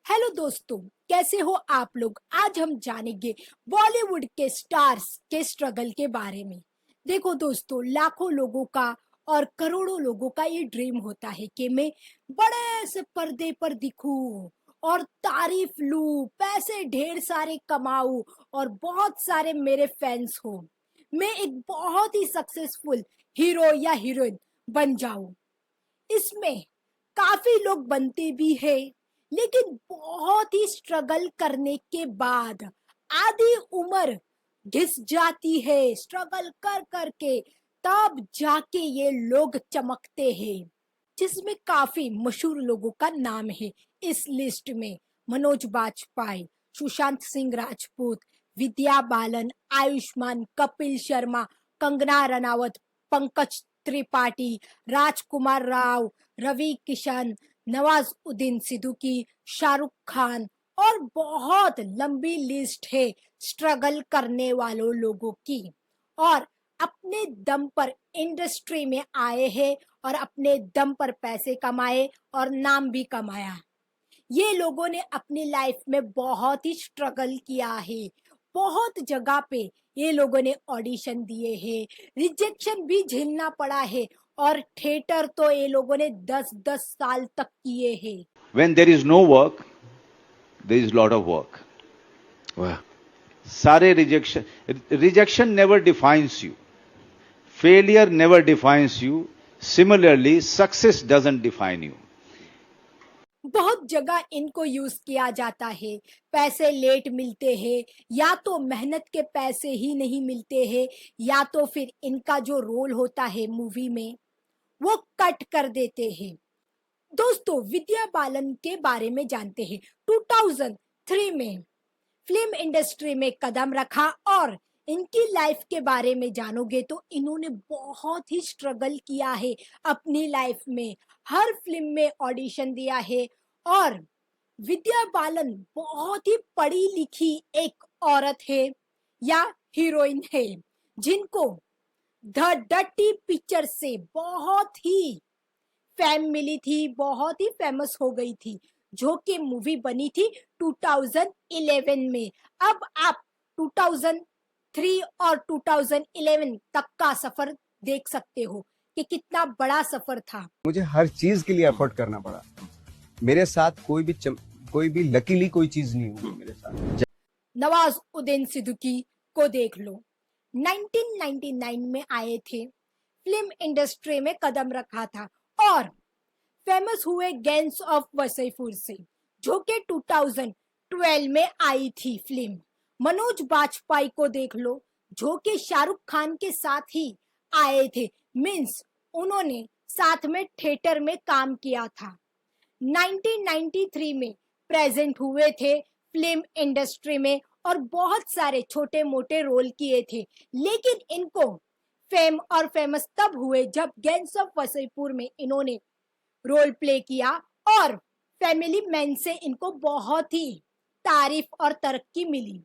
Hello दोस्तों, कैसे हो आप लोग। आज हम जानेंगे बॉलीवुड के स्टार्स के स्ट्रगल के बारे में। देखो दोस्तों, लाखों लोगों का और करोड़ों लोगों का ये ड्रीम होता है कि मैं बड़े से पर्दे पर दिखूं और तारीफ लूं, पैसे ढेर सारे कमाऊं और बहुत सारे मेरे फैंस हो। मैं एक बहुत ही सक्सेसफुल हीरो या हीरोइन बन जाऊं। इसमें काफी लोग बनते भी है, लेकिन बहुत ही स्ट्रगल करने के बाद आधी उम्र घिस जाती है स्ट्रगल कर करके, तब जाके ये लोग चमकते हैं। जिसमें काफी मशहूर लोगों का नाम है इस लिस्ट में। मनोज बाजपेयी, सुशांत सिंह राजपूत, विद्या बालन, आयुष्मान, कपिल शर्मा, कंगना रनावत, पंकज त्रिपाठी, राजकुमार राव, रवि किशन, नवाजुद्दीन सिद्दीकी, शाहरुख खान और बहुत लंबी लिस्ट है स्ट्रगल करने वालों लोगों की। और अपने दम पर इंडस्ट्री में आए हैं और अपने दम पर पैसे कमाए और नाम भी कमाया। ये लोगों ने अपनी लाइफ में बहुत ही स्ट्रगल किया है। बहुत जगह पे ये लोगों ने ऑडिशन दिए हैं, रिजेक्शन भी झेलना पड़ा है और थिएटर तो ये लोगों ने 10-10 साल तक किए हैं। When there is no work, there is lot of work. वाह। सारे rejection never defines you. Failure never defines you. Similarly, success doesn't define you. बहुत जगह इनको यूज किया जाता है। पैसे लेट मिलते हैं, या तो मेहनत के पैसे ही नहीं मिलते हैं, या तो फिर इनका जो रोल होता है मूवी में वो कट कर देते हैं। दोस्तों, विद्या बालन के बारे में जानते हैं। 2003 में फिल्म इंडस्ट्री में कदम रखा और इनकी लाइफ के बारे में जानोगे तो इन्होंने बहुत ही स्ट्रगल किया है अपनी लाइफ में। हर फिल्म में ऑडिशन दिया है और विद्या बालन बहुत ही पढ़ी लिखी एक औरत है या हीरोइन है, जिनको द डर्टी पिक्चर से बहुत ही फेम मिली थी, बहुत ही फेमस हो गई थी, जो कि मूवी बनी थी 2011 में। अब आप 2003 और 2011 तक का सफर देख सकते हो कि कितना बड़ा सफर था। मुझे हर चीज के लिए एफर्ट करना पड़ा। मेरे साथ कोई भी लकीली कोई चीज नहीं हुई मेरे साथ। नवाजुद्दीन सिद्दीकी को देख लो, 1999 में आए थे, फिल्म इंडस्ट्री में कदम रखा था और फेमस हुए गैंग्स ऑफ वसईपुर से, जो कि 2012 में आई थी फिल्म। मनोज बाजपेयी को देख लो, जो कि शाहरुख खान के साथ ही आए थे, मींस उन्होंने साथ में थिएटर में काम किया था। 1993 में प्रेजेंट हुए थे फिल्म इंडस्ट्री में और बहुत सारे छोटे मोटे रोल किए थे, लेकिन इनको फेम और फेमस तब हुए जब गैंग्स ऑफ वसईपुर में इन्होंने रोल प्ले किया और फैमिली मैन से इनको बहुत ही तारीफ और तरक्की मिली।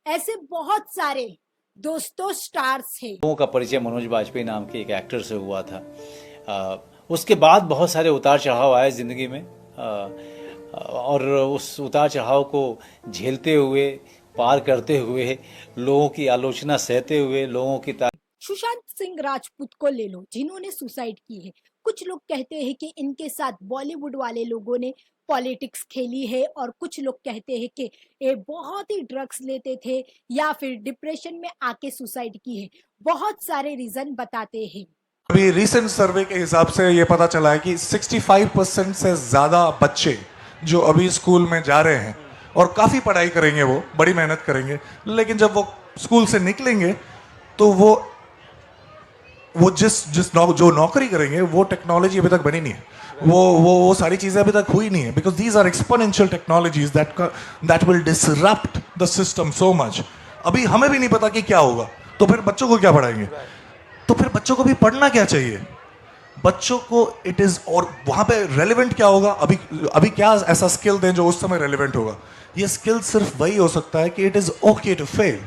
ऐसे बहुत सारे दोस्तों स्टार्स हैं। लोगों का परिचय मनोज बाजपेयी नाम के एक एक्टर से हुआ था। उसके बाद बहुत सारे उतार चढ़ाव आए जिंदगी में, और उस उतार चढ़ाव को झेलते हुए, पार करते हुए, लोगों की आलोचना सहते हुए, लोगों की सुशांत सिंह राजपूत को ले लो, जिन्होंने सुसाइड की है। कुछ लोग कहते हैं कि इनके साथ बॉलीवुड वाले लोगों ने पॉलिटिक्स खेली है और कुछ लोग कहते हैं कि ये बहुत ही ड्रग्स लेते थे या फिर डिप्रेशन में आके सुसाइड की है। बहुत सारे रीजन बताते हैं। अभी रिसेंट सर्वे के हिसाब से ये पता चला है कि 65% से ज्यादा बच्चे जो अभी स्कूल में जा रहे हैं और काफी पढ़ाई करेंगे, वो बड़ी मेहनत करेंगे, लेकिन जब वो स्कूल से निकलेंगे तो वो जो नौकरी करेंगे वो टेक्नोलॉजी अभी तक बनी नहीं है। वो सारी चीजें अभी तक हुई नहीं है, because these are exponential technologies that will disrupt the system so much. अभी हमें भी नहीं पता कि क्या होगा, तो फिर बच्चों को क्या पढ़ाएंगे? तो फिर बच्चों को भी पढ़ना क्या चाहिए? बच्चों को इट इज, और वहां पे रेलिवेंट क्या होगा? अभी क्या ऐसा स्किल दें जो उस समय रेलिवेंट होगा? ये स्किल सिर्फ वही हो सकता है कि it is okay to fail.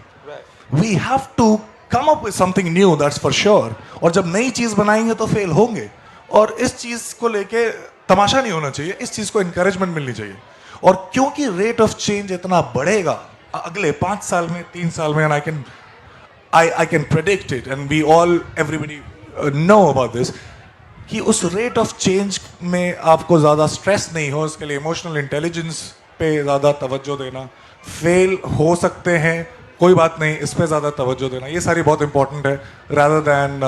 We have to come up with something new, that's for sure. और जब नई चीज बनाएंगे तो फेल होंगे, और इस चीज को लेके तमाशा नहीं होना चाहिए, इस चीज को एनकरेजमेंट मिलनी चाहिए। और क्योंकि रेट ऑफ चेंज इतना बढ़ेगा अगले 5 साल में, 3 साल में, and I can predict it, and we all, everybody know about this, कि उस रेट ऑफ चेंज में आपको ज़्यादा स्ट्रेस नहीं हो, उसके लिए इमोशनल इंटेलिजेंस पे ज़्यादा तवज्जो देना, फेल हो सकते हैं कोई बात नहीं, इस पे ज़्यादा तवज्जो देना, ये सारी बहुत इंपॉर्टेंट है, rather than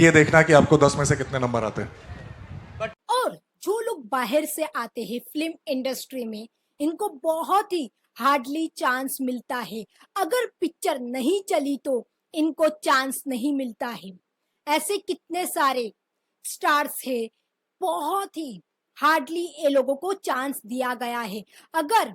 ये देखना कि आपको 10 में से कितने नंबर आते हैं। और जो लोग बाहर से आते हैं फिल्म इंडस्ट्री में, इनको बहुत ही हार्डली चांस मिलता है। अगर पिक्चर नहीं चली तो इनको चांस नहीं मिलता है। ऐसे कितने सारे स्टार्स है, बहुत ही हार्डली ये लोगों को चांस दिया गया है। अगर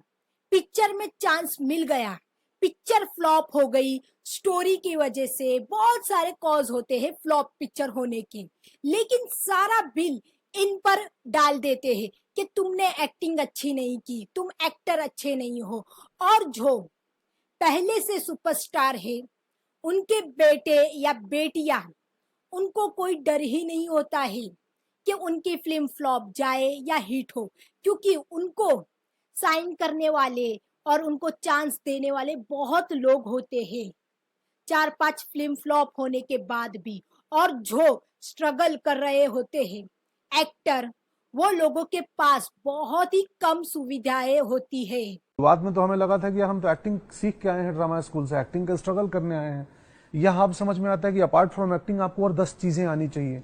पिक्चर में चांस मिल गया, पिक्चर फ्लॉप हो गई, स्टोरी की वजह से बहुत सारे कॉज होते हैं फ्लॉप पिक्चर होने के, लेकिन सारा बिल इन पर डाल देते हैं कि तुमने एक्टिंग अच्छी नहीं की, तुम एक्टर अच्छे नहीं हो। और जो पहले से सुपरस्टार है, उनके बेटे या बेटियां, उनको कोई डर ही नहीं होता है कि उनकी फिल्म फ्लॉप जाए या हिट हो, क्योंकि उनको साइन करने वाले और उनको चांस देने वाले बहुत लोग होते हैं 4-5 फिल्म फ्लॉप होने के बाद भी। और जो स्ट्रगल कर रहे होते हैं एक्टर, वो लोगों के पास बहुत ही कम सुविधाएं होती है। शुरुआत में तो हमें लगा था कि हम तो एक्टिंग सीख के आए हैं, ड्रामा स्कूल से एक्टिंग का स्ट्रगल करने आए हैं। यहाँ अब समझ में आता है कि अपार्ट फ्रॉम एक्टिंग आपको और 10 चीजें आनी चाहिए।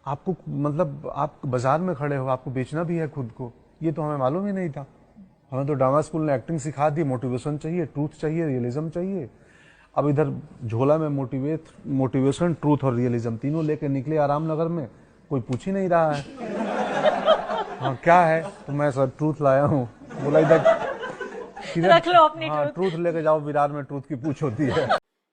आपको मतलब आप बाजार में खड़े हो, आपको बेचना भी है खुद को, ये तो हमें मालूम ही नहीं था। हमें तो ड्रामा स्कूल ने एक्टिंग सिखा दी, मोटिवेशन चाहिए, ट्रूथ चाहिए, रियलिज्म चाहिए। अब इधर झोला में मोटिवेशन, ट्रूथ और रियलिज्म तीनों लेके निकले आरामनगर में, कोई पूछ ही नहीं रहा है हाँ क्या है, तो मैं सर ट्रूथ लाया हूँ। बोला इधर रख लो अपनी ट्रूथ लेके जाओ, विरार में ट्रूथ की पूछ होती है।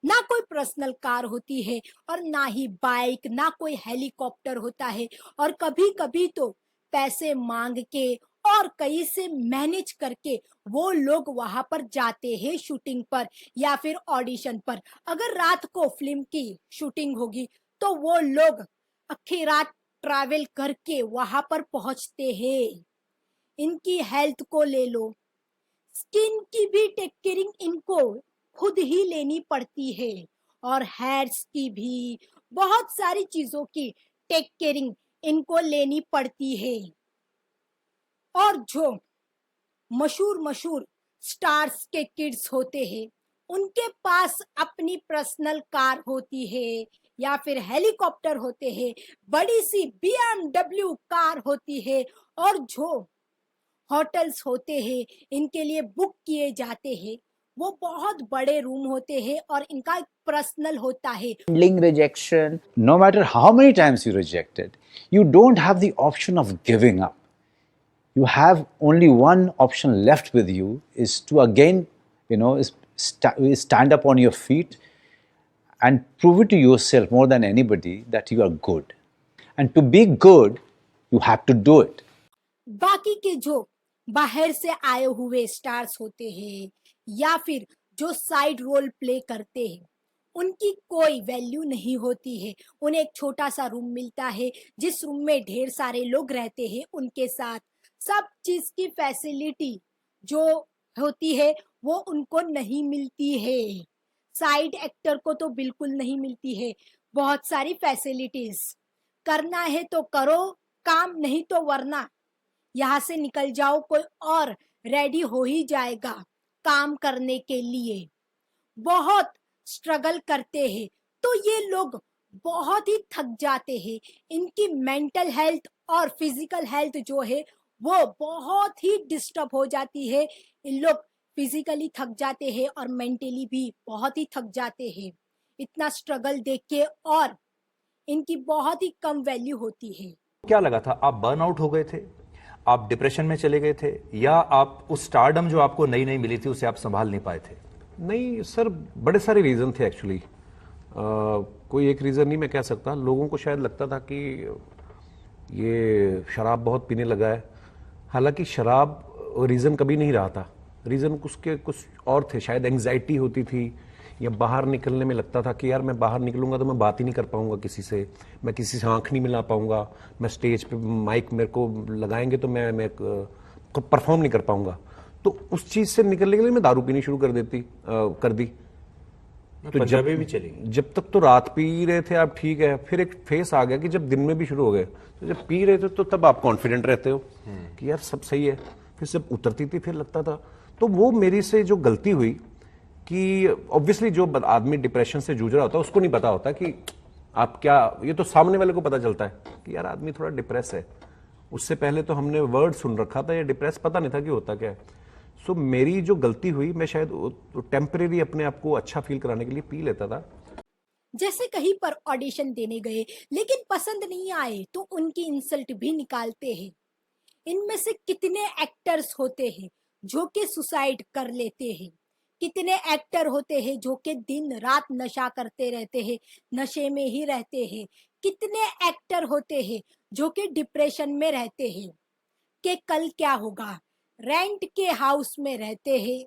ना कोई पर्सनल कार होती है और ना ही बाइक, ना कोई हेलीकॉप्टर होता है। और कभी कभी तो पैसे मांग के और कहीं से मैनेज करके वो लोग वहां पर जाते हैं शूटिंग पर या फिर ऑडिशन पर। अगर रात को फिल्म की शूटिंग होगी तो वो लोग आखिर रात ट्रैवल करके वहां पर पहुंचते हैं। इनकी हेल्थ को ले लो, स्किन की भी टेक केयरिंग इनको खुद ही लेनी पड़ती है, और हेयर्स की भी, बहुत सारी चीजों की टेक केयरिंग इनको लेनी पड़ती है। और जो मशहूर स्टार्स के किड्स होते हैं, उनके पास अपनी पर्सनल कार होती है या फिर हेलीकॉप्टर होते हैं, बड़ी सी BMW कार होती है। और जो होटल्स होते हैं इनके लिए बुक किए जाते हैं, वो बहुत बड़े रूम होते हैं और इनका एक पर्सनल होता है। Handling rejection. No matter how many times you rejected, you don't have the option of giving up. You have only one option left with you, is to again, stand up on your feet and prove it to yourself more than anybody that you are good. And to be good, you have to do it. बाकी के जो बाहर से आए हुए stars होते हैं या फिर जो साइड रोल प्ले करते हैं, उनकी कोई वैल्यू नहीं होती है। उन्हें एक छोटा सा रूम मिलता है जिस रूम में ढेर सारे लोग रहते हैं, उनके साथ सब चीज की फैसिलिटी जो होती है वो उनको नहीं मिलती है। साइड एक्टर को तो बिल्कुल नहीं मिलती है बहुत सारी फैसिलिटीज। करना है तो करो काम, नहीं तो वरना यहाँ से निकल जाओ, कोई और रेडी हो ही जाएगा काम करने के लिए। बहुत स्ट्रगल करते हैं तो ये लोग बहुत ही थक जाते हैं। इनकी मेंटल हेल्थ और फिजिकल हेल्थ जो है वो बहुत ही डिस्टर्ब हो जाती है। इन लोग फिजिकली थक जाते हैं और मेंटली भी बहुत ही थक जाते हैं इतना स्ट्रगल देख के, और इनकी बहुत ही कम वैल्यू होती है। क्या लगा था, आप बर्नआउट हो गए थे, आप डिप्रेशन में चले गए थे, या आप उस स्टारडम जो आपको नई नई मिली थी उसे आप संभाल नहीं पाए थे? नहीं सर, बड़े सारे रीज़न थे एक्चुअली। कोई एक रीज़न नहीं मैं कह सकता। लोगों को शायद लगता था कि ये शराब बहुत पीने लगा है, हालांकि शराब रीज़न कभी नहीं रहा था। रीज़न उसके कुछ और थे, शायद एंग्जाइटी होती थी, या बाहर निकलने में लगता था कि यार मैं बाहर निकलूंगा तो मैं बात ही नहीं कर पाऊंगा किसी से, मैं किसी से आंख नहीं मिला पाऊंगा, मैं स्टेज पे माइक मेरे को लगाएंगे तो मैं परफॉर्म नहीं कर पाऊंगा, तो उस चीज से निकलने के लिए मैं दारू पीनी शुरू कर दी। तो पंजाबी भी चली गई। जब तक तो रात पी रहे थे आप, ठीक है, फिर एक फेस आ गया कि जब दिन में भी शुरू हो गए, तो जब पी रहे थे तो तब आप कॉन्फिडेंट रहते हो कि यार सब सही है, फिर जब उतरती थी फिर लगता था। तो वो मेरी से जो गलती हुई कि ऑब्वियसली जो आदमी डिप्रेशन से जूझ रहा होता है उसको नहीं पता होता कि आप क्या, ये तो सामने वाले को पता चलता है कि यार आदमी थोड़ा डिप्रेस है। उससे पहले तो हमने वर्ड सुन रखा था, ये डिप्रेस पता नहीं था कि होता क्या है। सो मेरी जो गलती हुई, मैं शायद टेम्परेरी अपने आप को अच्छा फील कराने के लिए पी लेता था। जैसे कहीं पर ऑडिशन देने गए लेकिन पसंद नहीं आए तो उनकी इंसल्ट भी निकालते हैं। इनमें से कितने एक्टर्स होते हैं जो कि सुसाइड कर लेते हैं, कितने एक्टर होते हैं जो कि दिन रात नशा करते रहते हैं, नशे में ही रहते हैं, कितने एक्टर होते हैं जो कि डिप्रेशन में रहते हैं कि कल क्या होगा, रेंट के हाउस में रहते हैं,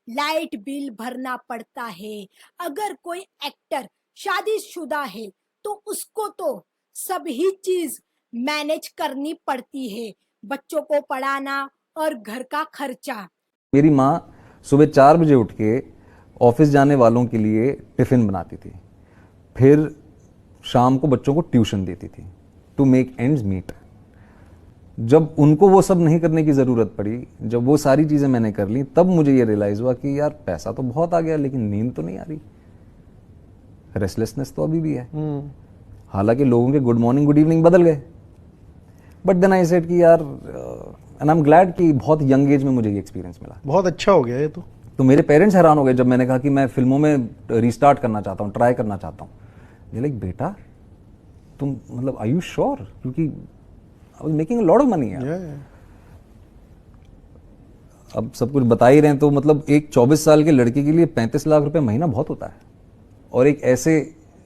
लाइट बिल भरना पड़ता है। अगर कोई एक्टर शादीशुदा है तो उसको तो सभी चीज मैनेज करनी पड़ती है, बच्चों को पढ़ाना और घर का खर्चा। मेरी माँ सुबह 4 बजे उठ के ऑफिस जाने वालों के लिए टिफिन बनाती थी, फिर शाम को बच्चों को ट्यूशन देती थी टू मेक एंड्स मीट। जब उनको वो सब नहीं करने की ज़रूरत पड़ी, जब वो सारी चीज़ें मैंने कर ली, तब मुझे ये रियलाइज़ हुआ कि यार पैसा तो बहुत आ गया लेकिन नींद तो नहीं आ रही, रेस्टलेसनेस तो अभी भी है। हालांकि लोगों के गुड मॉर्निंग गुड इवनिंग बदल गए, बट देन आई सेड कि यार, एंड आई एम ग्लैड कि बहुत यंग एज में मुझे ये एक्सपीरियंस मिला। बहुत अच्छा हो गया ये तो मेरे पेरेंट्स हैरान हो गए जब मैंने कहा कि मैं फिल्मों में रिस्टार्ट करना चाहता हूँ, ट्राई करना चाहता हूँ। ये लाइक, बेटा तुम मतलब आर यू श्योर, क्योंकि I was making a lot of money यार। अब सब कुछ बता ही रहे हैं तो मतलब एक 24 साल के लड़के के लिए 35 लाख रुपए महीना बहुत होता है, और एक ऐसे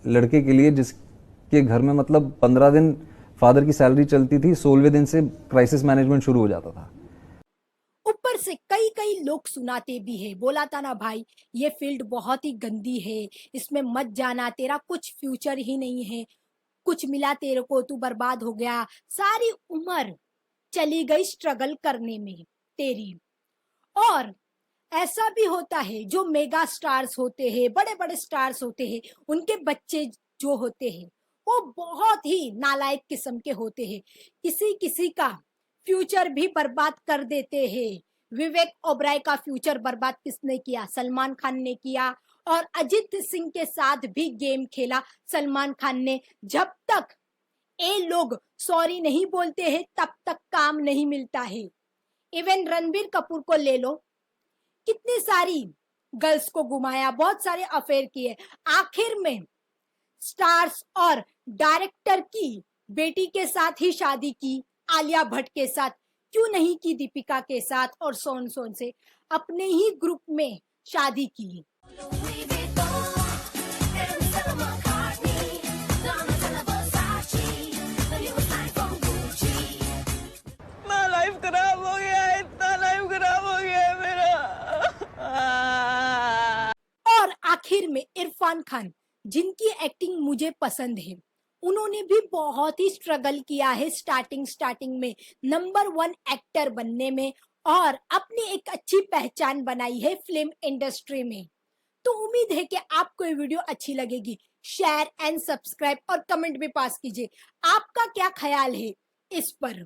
लड़के के लिए जिसके घर में मतलब 15 दिन फादर की सैलरी चलती थी, 16वें दिन से क्राइसिस मैनेजमेंट शुरू हो जाता था। ऊपर से कई कई लोग सुनाते भी है, बोला था ना भाई ये फील्ड बहुत ही गंदी है, इसमें मत जाना, तेरा कुछ फ्यूचर ही नहीं है, कुछ मिला तेरे को तू बर्बाद हो गया, सारी उम्र चली गई स्ट्रगल करने में तेरी। और ऐसा भी होता है जो मेगा स्टार्स होते हैं, बड़े बड़े स्टार्स होते हैं, उनके बच्चे जो होते हैं वो बहुत ही नालायक किस्म के होते हैं, किसी किसी का फ्यूचर भी बर्बाद कर देते हैं। विवेक ओबराय का फ्यूचर बर्बाद किसने किया? सलमान खान ने किया। और अजित सिंह के साथ भी गेम खेला सलमान खान ने। जब तक ये लोग सॉरी नहीं बोलते हैं तब तक काम नहीं मिलता है। इवन रणबीर कपूर को ले लो, कितनी सारी गर्ल्स को घुमाया, बहुत सारे अफेयर किए, आखिर में स्टार्स और डायरेक्टर की बेटी के साथ ही शादी की, आलिया भट्ट के साथ क्यों नहीं की, दीपिका के साथ और सोन से अपने ही ग्रुप में शादी की। लाइफ खराब हो गया है, इतना लाइफ खराब हो गया है मेरा। और आखिर में इरफान खान, जिनकी एक्टिंग मुझे पसंद है, उन्होंने भी बहुत ही स्ट्रगल किया है स्टार्टिंग में नंबर 1 एक्टर बनने में, और अपनी एक अच्छी पहचान बनाई है फिल्म इंडस्ट्री में। तो उम्मीद है कि आपको ये वीडियो अच्छी लगेगी। शेयर एंड सब्सक्राइब और कमेंट भी पास कीजिए, आपका क्या ख्याल है इस पर।